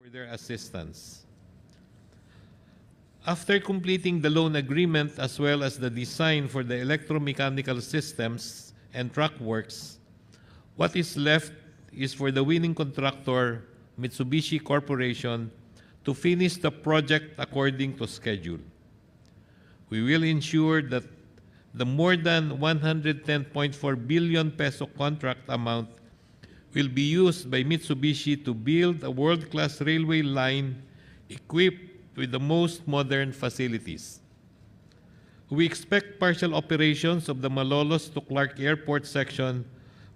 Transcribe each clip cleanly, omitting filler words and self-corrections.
for their assistance. After completing the loan agreement as well as the design for the electromechanical systems and track works, what is left is for the winning contractor, Mitsubishi Corporation, to finish the project according to schedule. We will ensure that the more than 110.4 billion peso contract amount will be used by Mitsubishi to build a world-class railway line equipped with the most modern facilities. We expect partial operations of the Malolos to Clark Airport section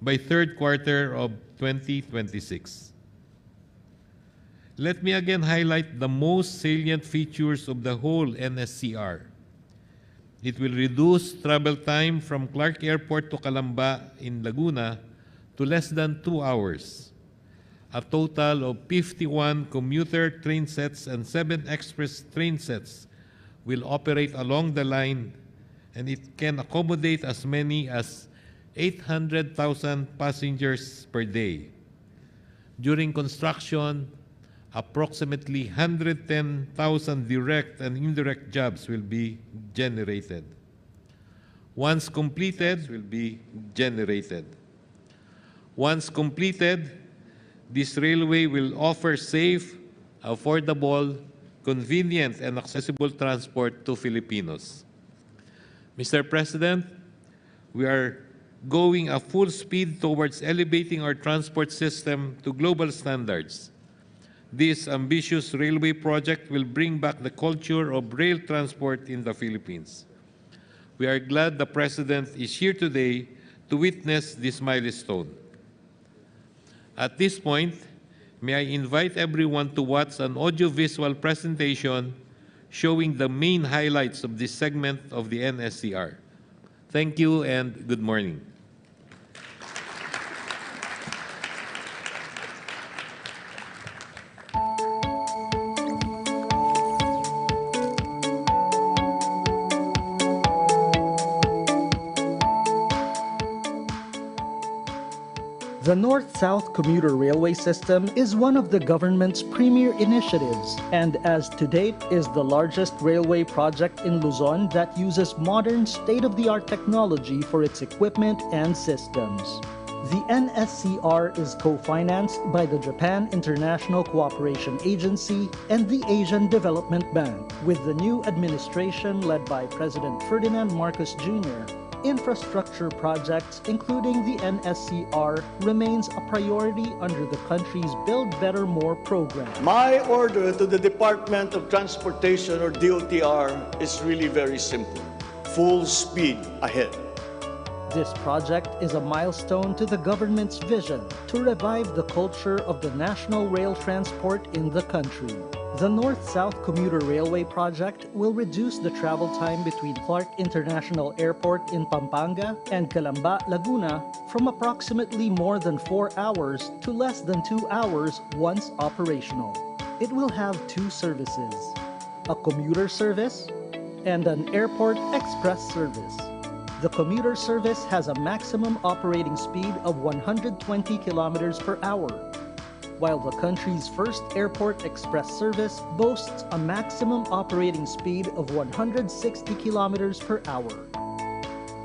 by third quarter of 2026. Let me again highlight the most salient features of the whole NSCR. It will reduce travel time from Clark Airport to Calamba in Laguna to less than 2 hours. A total of 51 commuter train sets and 7 express train sets will operate along the line, and it can accommodate as many as 800,000 passengers per day. During construction, approximately 110,000 direct and indirect jobs will be generated. Once completed, this railway will offer safe, affordable, convenient, and accessible transport to Filipinos. Mr. President, we are going at full speed towards elevating our transport system to global standards. This ambitious railway project will bring back the culture of rail transport in the Philippines. We are glad the President is here today to witness this milestone. At this point, may I invite everyone to watch an audiovisual presentation showing the main highlights of this segment of the NSCR. Thank you and good morning. The North-South Commuter Railway System is one of the government's premier initiatives, and as to date is the largest railway project in Luzon that uses modern state-of-the-art technology for its equipment and systems. The NSCR is co-financed by the Japan International Cooperation Agency and the Asian Development Bank. With the new administration led by President Ferdinand Marcos Jr., infrastructure projects, including the NSCR, remains a priority under the country's Build Better More program. My order to the Department of Transportation, or DOTR, is really very simple. Full speed ahead. This project is a milestone to the government's vision to revive the culture of the national rail transport in the country. The North-South Commuter Railway project will reduce the travel time between Clark International Airport in Pampanga and Calamba, Laguna from approximately more than 4 hours to less than 2 hours once operational. It will have 2 services, a commuter service and an airport express service. The commuter service has a maximum operating speed of 120 kilometers per hour, while the country's first airport express service boasts a maximum operating speed of 160 kilometers per hour.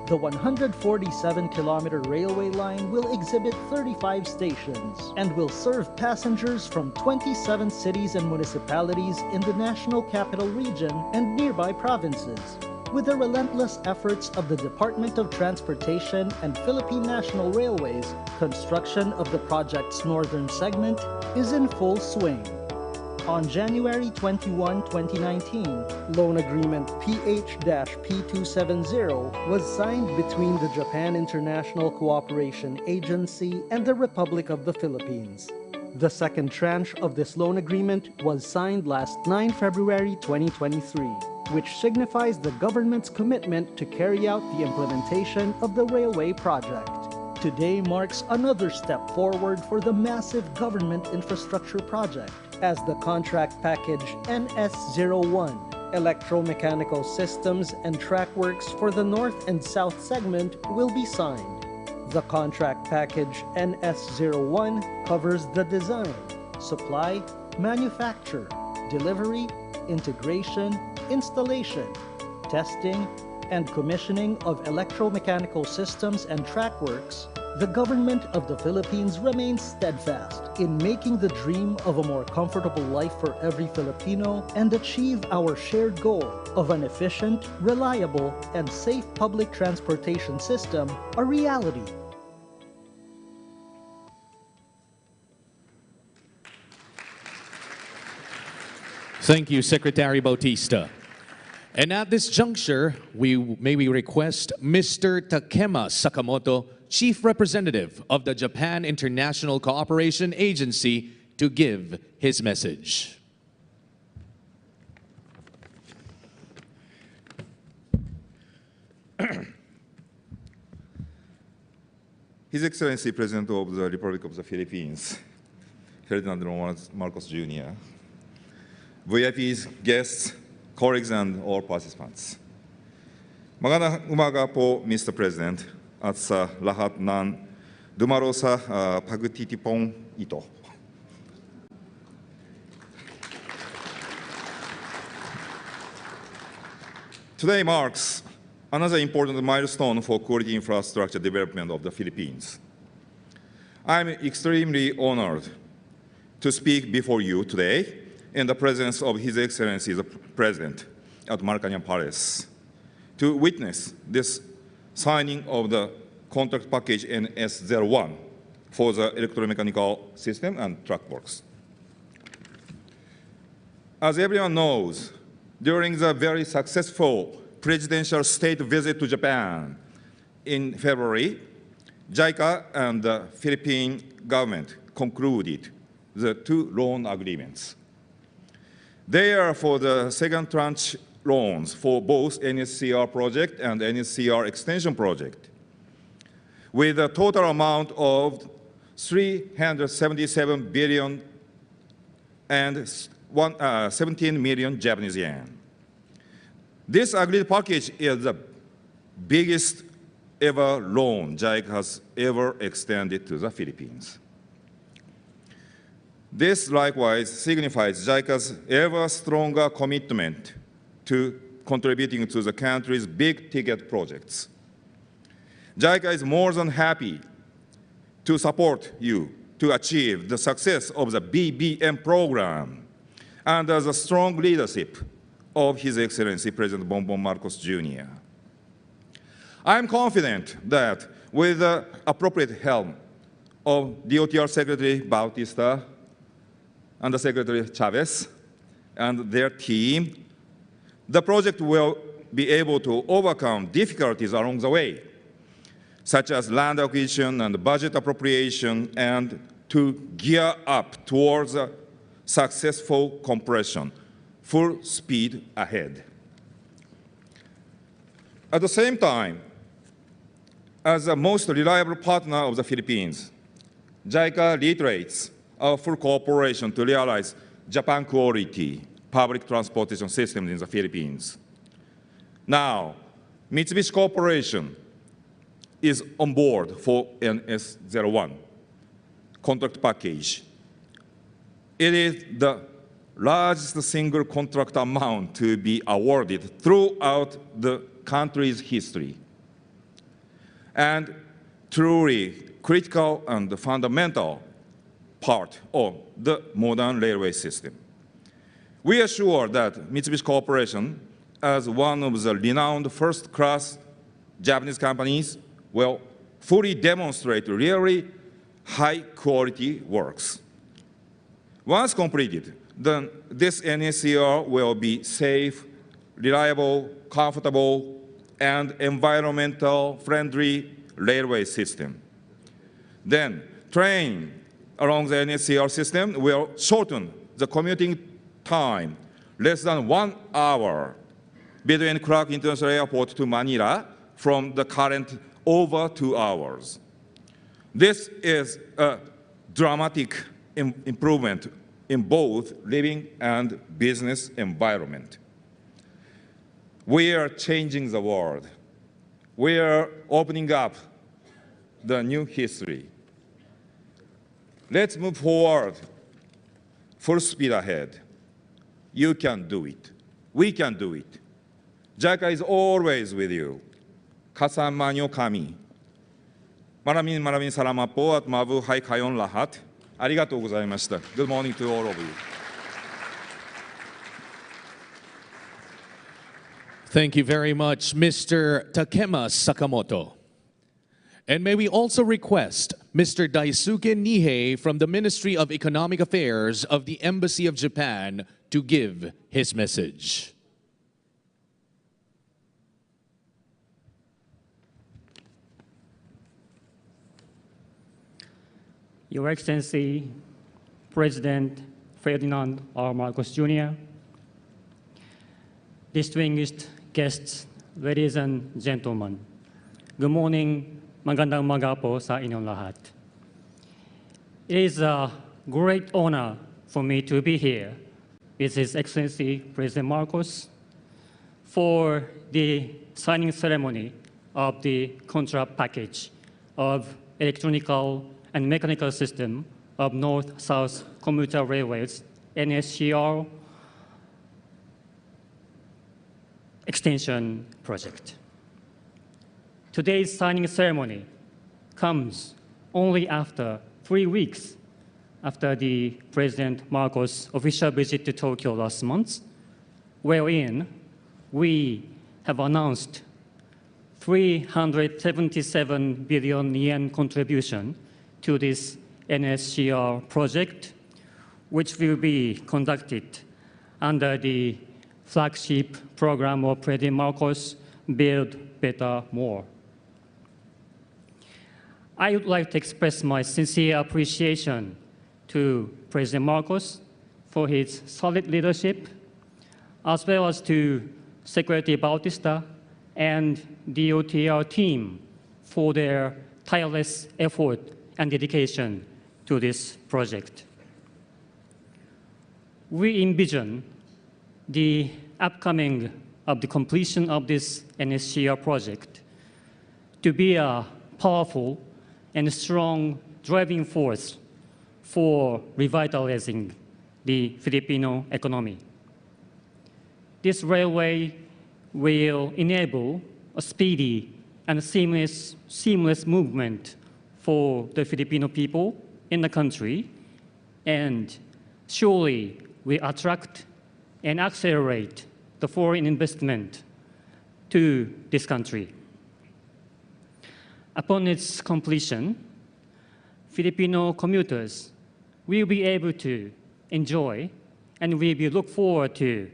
The 147-kilometer railway line will exhibit 35 stations and will serve passengers from 27 cities and municipalities in the National Capital Region and nearby provinces. With the relentless efforts of the Department of Transportation and Philippine National Railways, construction of the project's northern segment is in full swing. On January 21, 2019, loan agreement PH-P270 was signed between the Japan International Cooperation Agency and the Republic of the Philippines. The second tranche of this loan agreement was signed last 9 February 2023. Which signifies the government's commitment to carry out the implementation of the railway project. Today marks another step forward for the massive government infrastructure project, as the contract package NS01, electromechanical systems and track works for the North and South segment will be signed. The contract package NS01 covers the design, supply, manufacture, delivery, integration, installation, testing, and commissioning of electromechanical systems and track works, the government of the Philippines remains steadfast in making the dream of a more comfortable life for every Filipino and achieve our shared goal of an efficient, reliable, and safe public transportation system a reality. Thank you, Secretary Bautista. And at this juncture, may we request Mr. Takema Sakamoto, Chief Representative of the Japan International Cooperation Agency, to give his message. His Excellency President of the Republic of the Philippines, Ferdinand R. Marcos Jr., VIPs, guests, colleagues, and all participants. Magandang umaga po, Mr. President, at sa lahat ng dumalo sa pagtitipon ito. Today marks another important milestone for quality infrastructure development of the Philippines. I'm extremely honored to speak before you today in the presence of His Excellency the President at Malacañang Palace to witness this signing of the contract package NS01 for the electromechanical system and track works. As everyone knows, during the very successful presidential state visit to Japan in February, JICA and the Philippine government concluded the two loan agreements. They are for the second tranche loans for both NSCR project and NSCR extension project, with a total amount of 377 billion and 17 million Japanese yen. This agreed package is the biggest ever loan JICA has ever extended to the Philippines. This likewise signifies JICA's ever stronger commitment to contributing to the country's big-ticket projects. JICA is more than happy to support you to achieve the success of the PBBM program under the strong leadership of His Excellency President Bongbong Marcos Jr. I am confident that with the appropriate help of DOTR Secretary Bautista and the Secretary Chavez and their team, the project will be able to overcome difficulties along the way, such as land acquisition and budget appropriation, and to gear up towards a successful completion, full speed ahead. At the same time, as the most reliable partner of the Philippines, JICA reiterates our full cooperation to realize Japan quality public transportation systems in the Philippines. Now, Mitsubishi Corporation is on board for NS01 contract package. It is the largest single contract amount to be awarded throughout the country's history, and truly critical and fundamental part of the modern railway system. We are sure that Mitsubishi Corporation, as one of the renowned first-class Japanese companies, will fully demonstrate really high-quality works. Once completed, then this NSCR will be safe, reliable, comfortable, and environmental-friendly railway system. Then, train along the NSCR system will shorten the commuting time less than 1 hour between Clark International Airport to Manila from the current over 2 hours. This is a dramatic improvement in both living and business environment. We are changing the world. We are opening up the new history. Let's move forward full speed ahead. You can do it. We can do it. JICA is always with you. Kasamanyo kami. Maraming salamat po at mabuhay kayong lahat. Arigatou gozaimashita. Good morning to all of you. Thank you very much, Mr. Takema Sakamoto. And may we also request Mr. Daisuke Nihei from the Ministry of Economic Affairs of the Embassy of Japan to give his message. Your Excellency, President Ferdinand R. Marcos Jr., distinguished guests, ladies and gentlemen, good morning, magandang umaga po sa inyong lahat. It is a great honor for me to be here with His Excellency President Marcos for the signing ceremony of the contract package of electromechanical and mechanical system of North-South Commuter Railways, NSCR extension project. Today's signing ceremony comes only after 3 weeks after the President Marcos' official visit to Tokyo last month, wherein we have announced 377 billion yen contribution to this NSCR project, which will be conducted under the flagship program of President Marcos, Build Better More. I would like to express my sincere appreciation to President Marcos for his solid leadership, as well as to Secretary Bautista and the OTR team for their tireless effort and dedication to this project. We envision the upcoming of the completion of this NSCR project to be a powerful and strong driving force for revitalizing the Filipino economy. This railway will enable a speedy and seamless movement for the Filipino people in the country, and surely will attract and accelerate the foreign investment to this country. Upon its completion, Filipino commuters will be able to enjoy and we will look forward to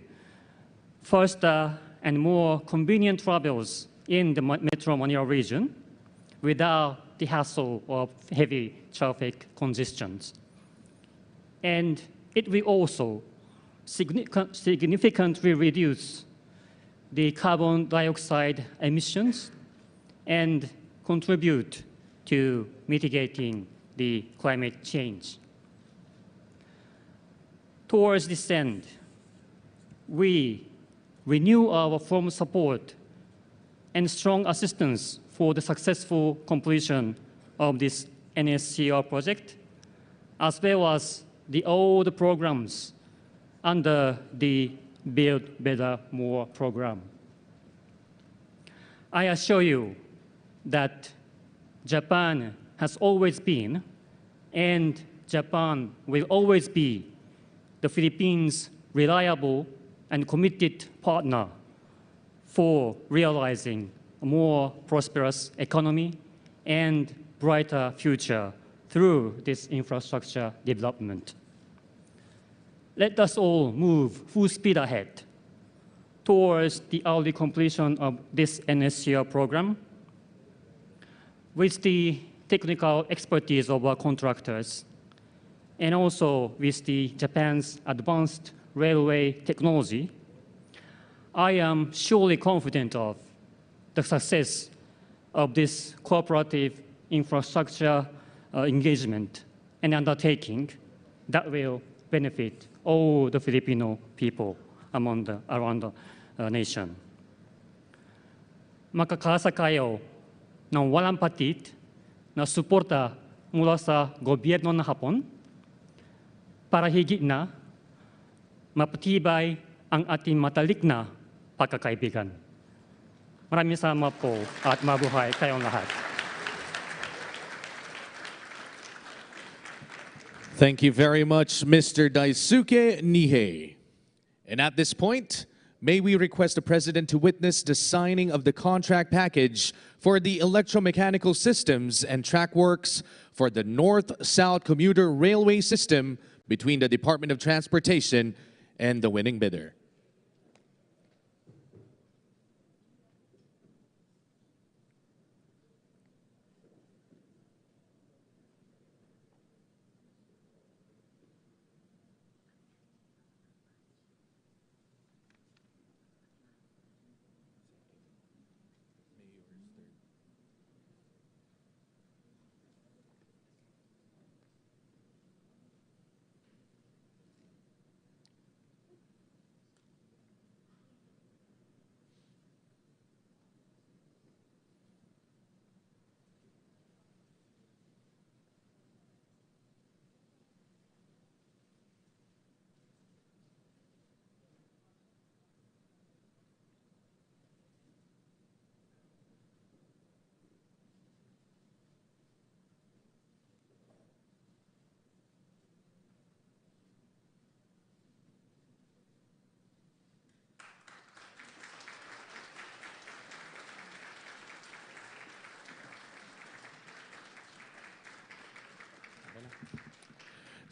faster and more convenient travels in the Metro Manila region without the hassle of heavy traffic congestions. And it will also significantly reduce the carbon dioxide emissions and contribute to mitigating the climate change. Towards this end, we renew our firm support and strong assistance for the successful completion of this NSCR project, as well as all the programs under the Build Better More program. I assure you that Japan has always been, and Japan will always be, the Philippines' reliable and committed partner for realizing a more prosperous economy and brighter future through this infrastructure development. Let us all move full speed ahead towards the early completion of this NSCR program with the technical expertise of our contractors and also with Japan's advanced railway technology. I am surely confident of the success of this cooperative infrastructure engagement and undertaking that will benefit all the Filipino people around the nation. Makakasa kayo ng walang patit na suporta mula sa gobyerno ng Hapon para higit na mapatibay ang ating matalik na pagkakaibigan. Maraming salamat po at mabuhay kayong lahat. Thank you very much, Mr. Daisuke Nihei. And at this point, may we request the President to witness the signing of the contract package for the electromechanical systems and track works for the North-South Commuter Railway System between the Department of Transportation and the winning bidder.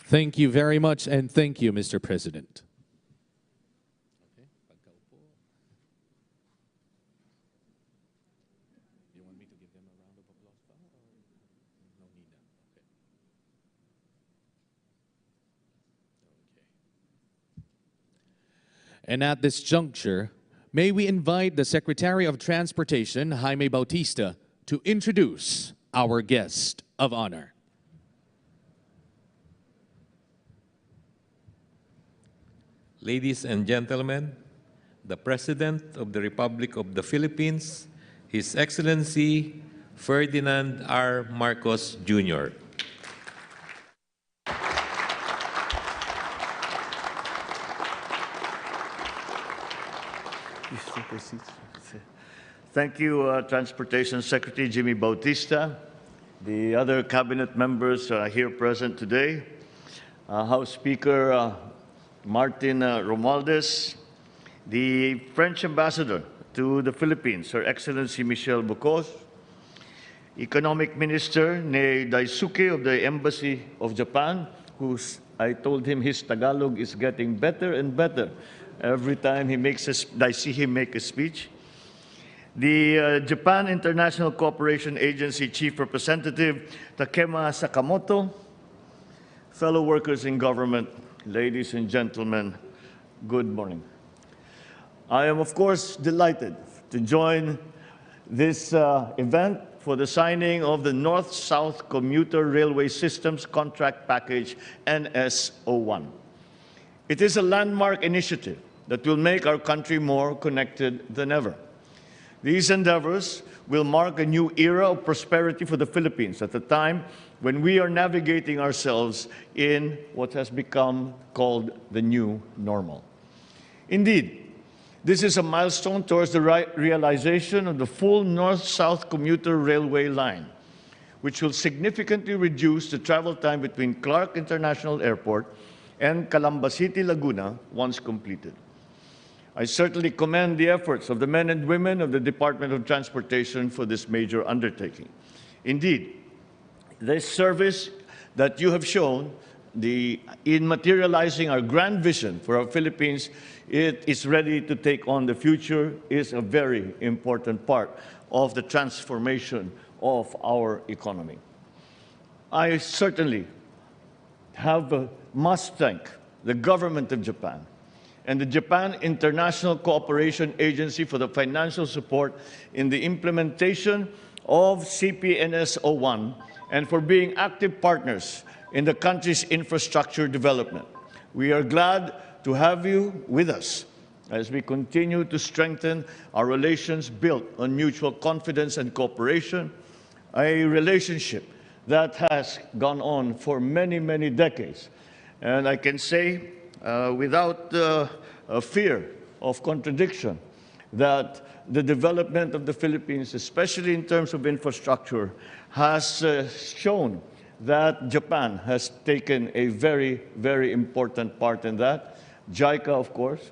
Thank you very much, and thank you, Mr. President. You want me to give them a round of applause or no need now? Okay. And at this juncture, may we invite the Secretary of Transportation, Jaime Bautista, to introduce our guest of honor. Ladies and gentlemen, the President of the Republic of the Philippines, His Excellency Ferdinand R. Marcos Jr. Thank you, Transportation Secretary Jimmy Bautista, the other cabinet members here present today, House Speaker Martin Romualdez, the French Ambassador to the Philippines, Her Excellency Michelle Bocos, Economic Minister Ne Daisuke of the Embassy of Japan, I told him his Tagalog is getting better and better every time I see him make a speech. The Japan International Cooperation Agency Chief Representative Takema Sakamoto, fellow workers in government, ladies and gentlemen, good morning. I am, of course, delighted to join this event for the signing of the North-South Commuter Railway Systems Contract Package NS01. It is a landmark initiative that will make our country more connected than ever. These endeavors will mark a new era of prosperity for the Philippines at a time when we are navigating ourselves in what has become called the new normal. Indeed, this is a milestone towards the realization of the full North-South Commuter Railway line, which will significantly reduce the travel time between Clark International Airport and Calamba City, Laguna, once completed. I certainly commend the efforts of the men and women of the Department of Transportation for this major undertaking. Indeed, this service that you have shown in materializing our grand vision for our Philippines, it is ready to take on the future, is a very important part of the transformation of our economy. I certainly must thank the government of Japan and the Japan International Cooperation Agency for the financial support in the implementation of CPNS-01 and for being active partners in the country's infrastructure development. We are glad to have you with us as we continue to strengthen our relations built on mutual confidence and cooperation, a relationship that has gone on for many, many decades. And I can say without a fear of contradiction that the development of the Philippines, especially in terms of infrastructure, has shown that Japan has taken a very, very important part in that. JICA, of course,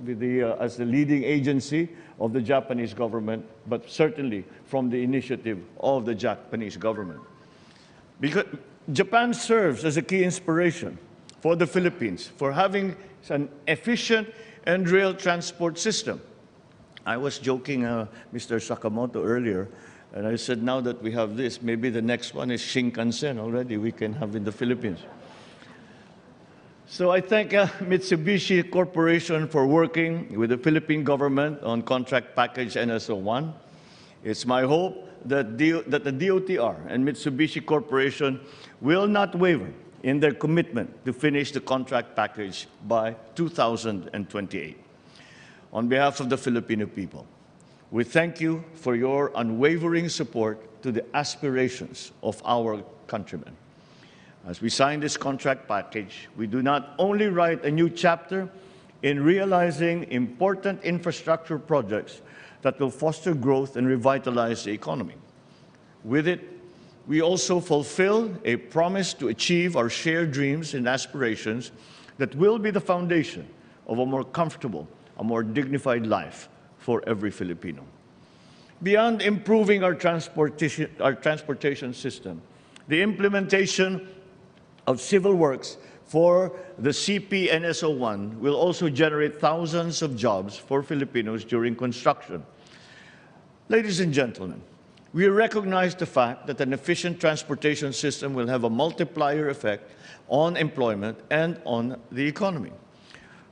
as the leading agency of the Japanese government, but certainly from the initiative of the Japanese government. Because Japan serves as a key inspiration for the Philippines for having an efficient and rail transport system. I was joking, Mr. Sakamoto, earlier, and I said, now that we have this, maybe the next one is Shinkansen already we can have in the Philippines. So I thank Mitsubishi Corporation for working with the Philippine government on contract package NSO1. It's my hope that the DOTR and Mitsubishi Corporation will not waver in their commitment to finish the contract package by 2028. On behalf of the Filipino people, we thank you for your unwavering support to the aspirations of our countrymen. As we sign this contract package, we do not only write a new chapter in realizing important infrastructure projects that will foster growth and revitalize the economy. With it, we also fulfill a promise to achieve our shared dreams and aspirations that will be the foundation of a more comfortable, a more dignified life for every Filipino. Beyond improving our transportation system, the implementation of civil works for the CP NSO1 will also generate thousands of jobs for Filipinos during construction. Ladies and gentlemen, we recognize the fact that an efficient transportation system will have a multiplier effect on employment and on the economy.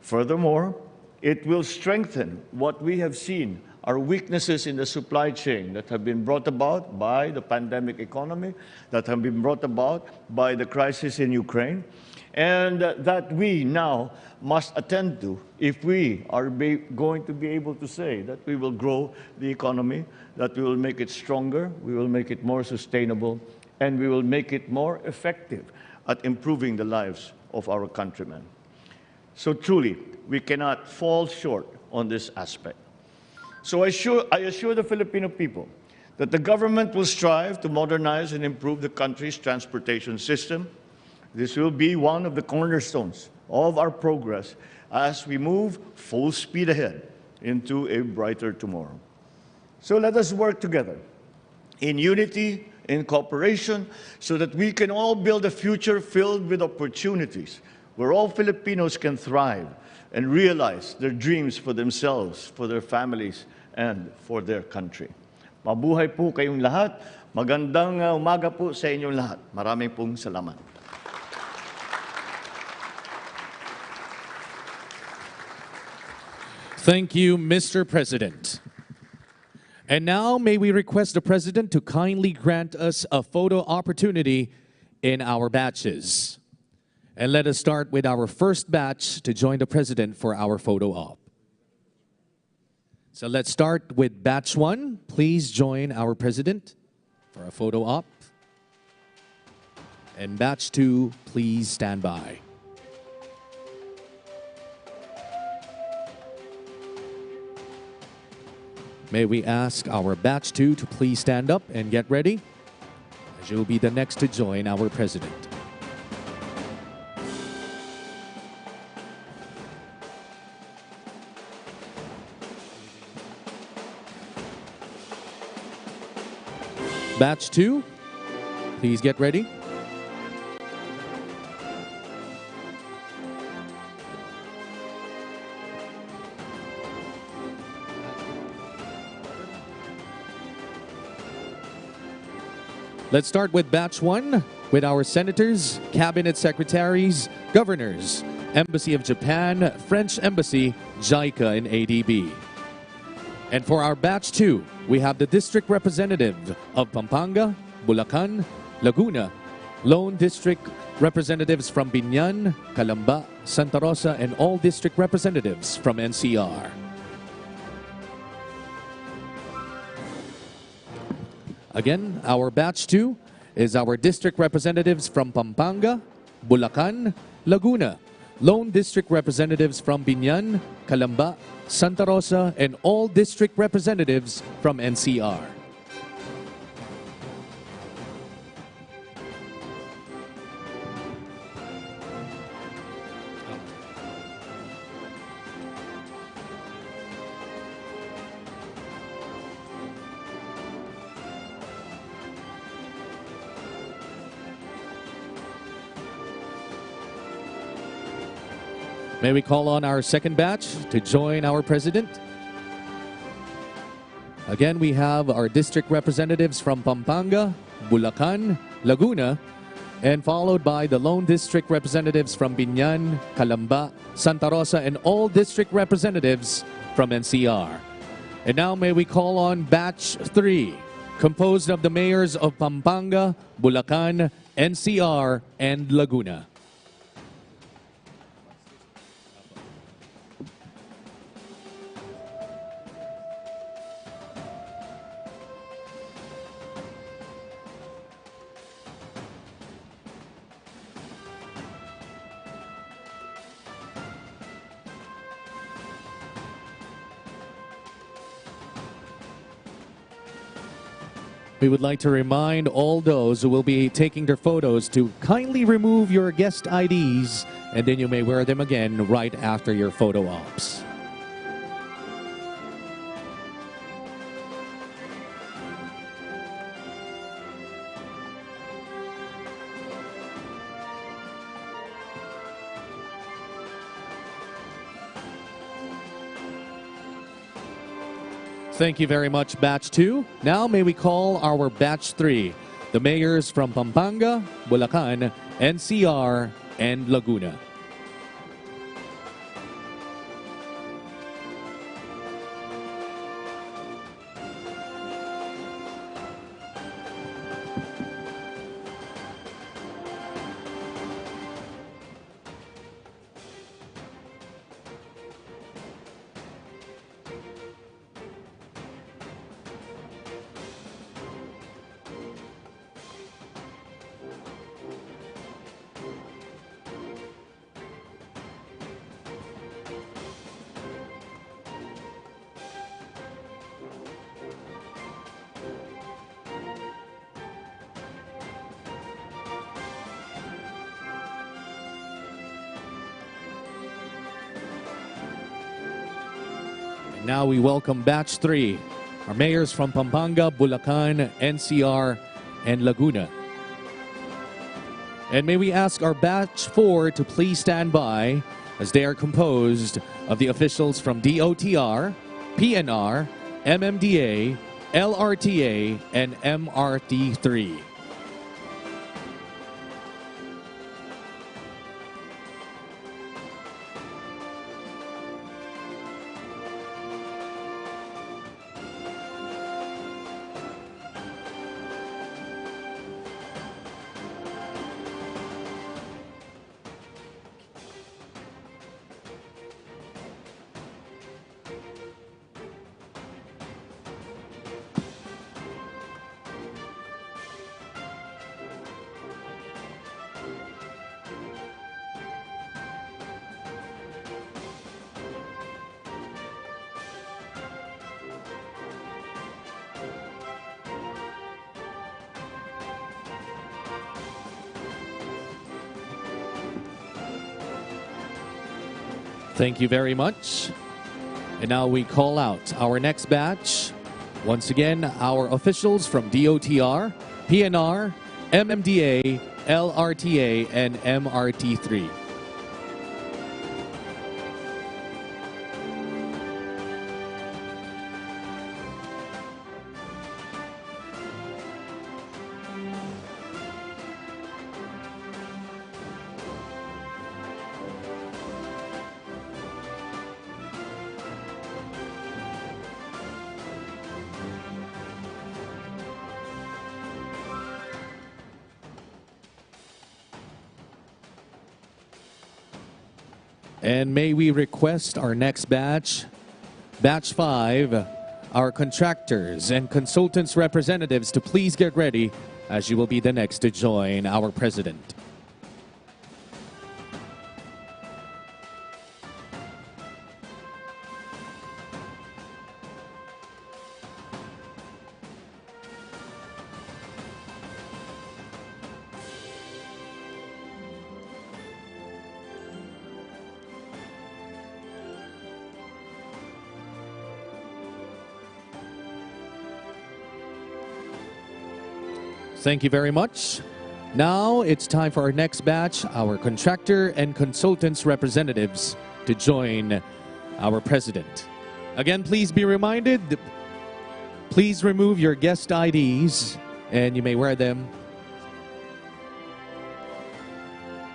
Furthermore, it will strengthen what we have seen are weaknesses in the supply chain that have been brought about by the pandemic economy, that have been brought about by the crisis in Ukraine, and that we now must attend to if we are going to be able to say that we will grow the economy, that we will make it stronger, we will make it more sustainable, and we will make it more effective at improving the lives of our countrymen. So truly, we cannot fall short on this aspect. So I assure the Filipino people that the government will strive to modernize and improve the country's transportation system. This will be one of the cornerstones of our progress as we move full speed ahead into a brighter tomorrow. So let us work together in unity, in cooperation, so that we can all build a future filled with opportunities where all Filipinos can thrive and realize their dreams for themselves, for their families, and for their country. Mabuhay po kayong lahat. Magandang umaga po sa inyong lahat. Maraming pong salamat. Thank you, Mr. President. And now may we request the President to kindly grant us a photo opportunity in our batches. And let us start with our first batch to join the President for our photo op. So let's start with batch 1. Please join our President for a photo op. And batch 2, please stand by. May we ask our batch 2 to please stand up and get ready, as you will be the next to join our President. Batch 2, please get ready. Let's start with batch 1 with our senators, cabinet secretaries, governors, Embassy of Japan, French Embassy, JICA, and ADB. And for our batch 2, we have the district representative of Pampanga, Bulacan, Laguna, lone district representatives from Biñan, Calamba, Santa Rosa, and all district representatives from NCR. Again, our batch 2 is our district representatives from Pampanga, Bulacan, Laguna, lone district representatives from Biñan, Calamba, Santa Rosa, and all district representatives from NCR. May we call on our second batch to join our president? Again, we have our district representatives from Pampanga, Bulacan, Laguna, and followed by the lone district representatives from Biñan, Calamba, Santa Rosa, and all district representatives from NCR. And now may we call on batch 3, composed of the mayors of Pampanga, Bulacan, NCR, and Laguna. We would like to remind all those who will be taking their photos to kindly remove your guest IDs, and then you may wear them again right after your photo ops. Thank you very much, Batch 2. Now may we call our Batch 3, the mayors from Pampanga, Bulacan, NCR, and Laguna. Now we welcome Batch 3, our mayors from Pampanga, Bulacan, NCR, and Laguna. And may we ask our Batch 4 to please stand by, as they are composed of the officials from DOTR, PNR, MMDA, LRTA, and MRT3. Thank you very much. And now we call out our next batch. Once again, our officials from DOTR, PNR, MMDA, LRTA, and MRT3. And may we request our next batch, Batch 5, our contractors and consultants representatives to please get ready, as you will be the next to join our president. Thank you very much. Now it's time for our next batch, our contractor and consultants representatives, to join our president. Again, please be reminded, please remove your guest IDs and you may wear them.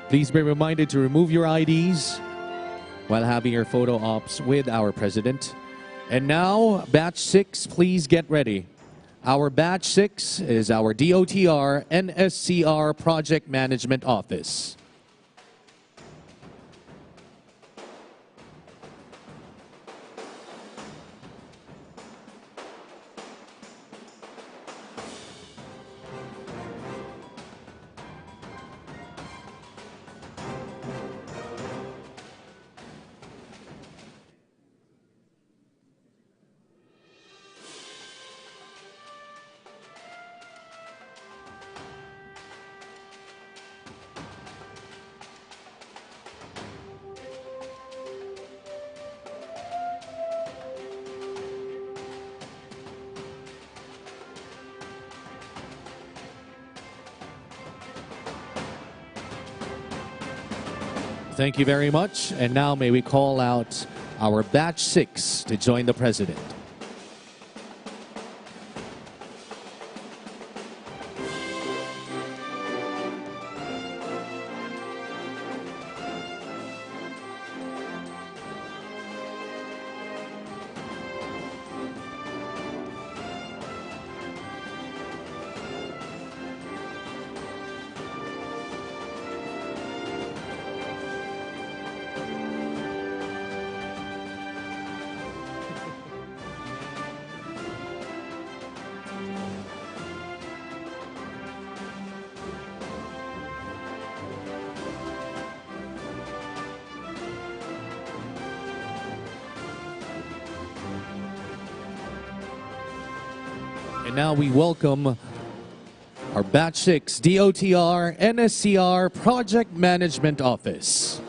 Please be reminded to remove your IDs while having your photo ops with our president. And now, batch 6, please get ready. Our batch 6 is our DOTR NSCR Project Management Office. Thank you very much. And now may we call out our batch 6 to join the president. And now we welcome our Batch 6 DOTR NSCR Project Management Office.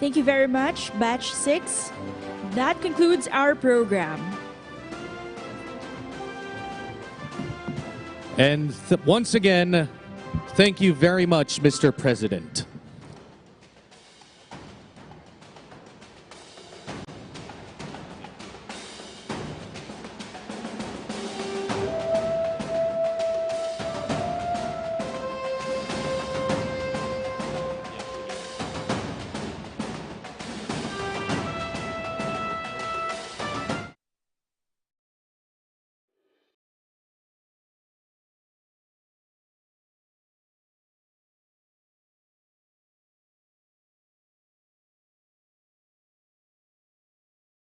Thank you very much, Batch 6. That concludes our program. And once again, thank you very much, Mr. President.